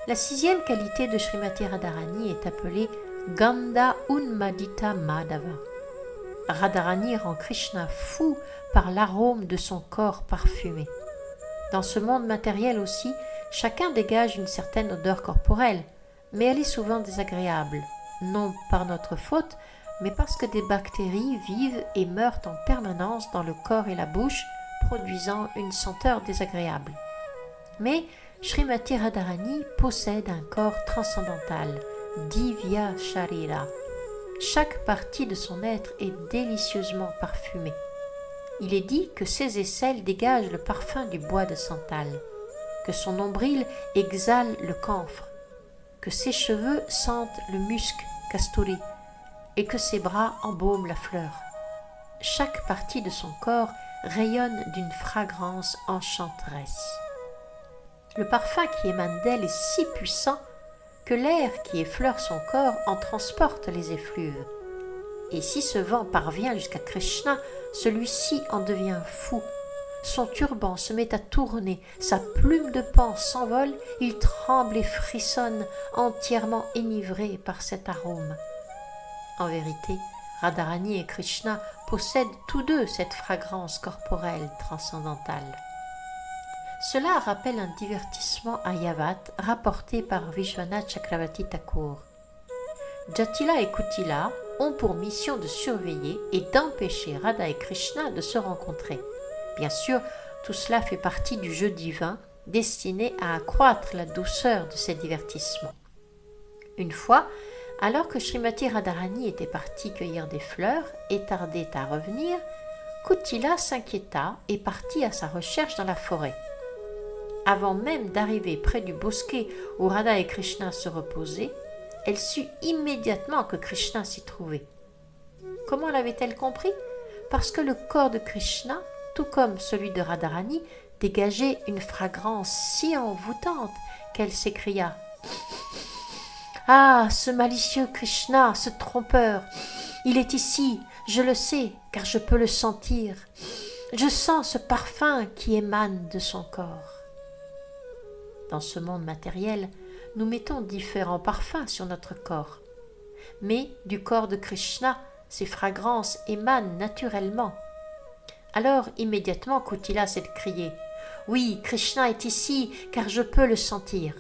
La sixième qualité de Srimati Radharani est appelée Gandha Unmadita Madhava. Radharani rend Krishna fou par l'arôme de son corps parfumé. Dans ce monde matériel aussi, chacun dégage une certaine odeur corporelle, mais elle est souvent désagréable, non par notre faute, mais parce que des bactéries vivent et meurent en permanence dans le corps et la bouche, produisant une senteur désagréable. Mais Srimati Radharani possède un corps transcendantal, Divya Sharira. Chaque partie de son être est délicieusement parfumée. Il est dit que ses aisselles dégagent le parfum du bois de santal, que son nombril exhale le camphre, que ses cheveux sentent le musc, kasturi, et que ses bras embaument la fleur. Chaque partie de son corps rayonne d'une fragrance enchanteresse. Le parfum qui émane d'elle est si puissant que l'air qui effleure son corps en transporte les effluves. Et si ce vent parvient jusqu'à Krishna, celui-ci en devient fou. Son turban se met à tourner, sa plume de paon s'envole, il tremble et frissonne, entièrement enivré par cet arôme. En vérité, Radharani et Krishna possèdent tous deux cette fragrance corporelle transcendantale. Cela rappelle un divertissement à Yavat rapporté par Vishwanath Chakravarti Thakur. Jatila et Kutila ont pour mission de surveiller et d'empêcher Radha et Krishna de se rencontrer. Bien sûr, tout cela fait partie du jeu divin destiné à accroître la douceur de ces divertissements. Une fois, alors que Srimati Radharani était partie cueillir des fleurs et tardait à revenir, Kutila s'inquiéta et partit à sa recherche dans la forêt. Avant même d'arriver près du bosquet où Radha et Krishna se reposaient, elle sut immédiatement que Krishna s'y trouvait. Comment l'avait-elle compris? Parce que le corps de Krishna, tout comme celui de Radharani, dégageait une fragrance si envoûtante qu'elle s'écria « Ah, ce malicieux Krishna, ce trompeur, il est ici, je le sais, car je peux le sentir. Je sens ce parfum qui émane de son corps. » Dans ce monde matériel, nous mettons différents parfums sur notre corps. Mais du corps de Krishna, ces fragrances émanent naturellement. Alors immédiatement Kutila s'est crié « Oui, Krishna est ici, car je peux le sentir. »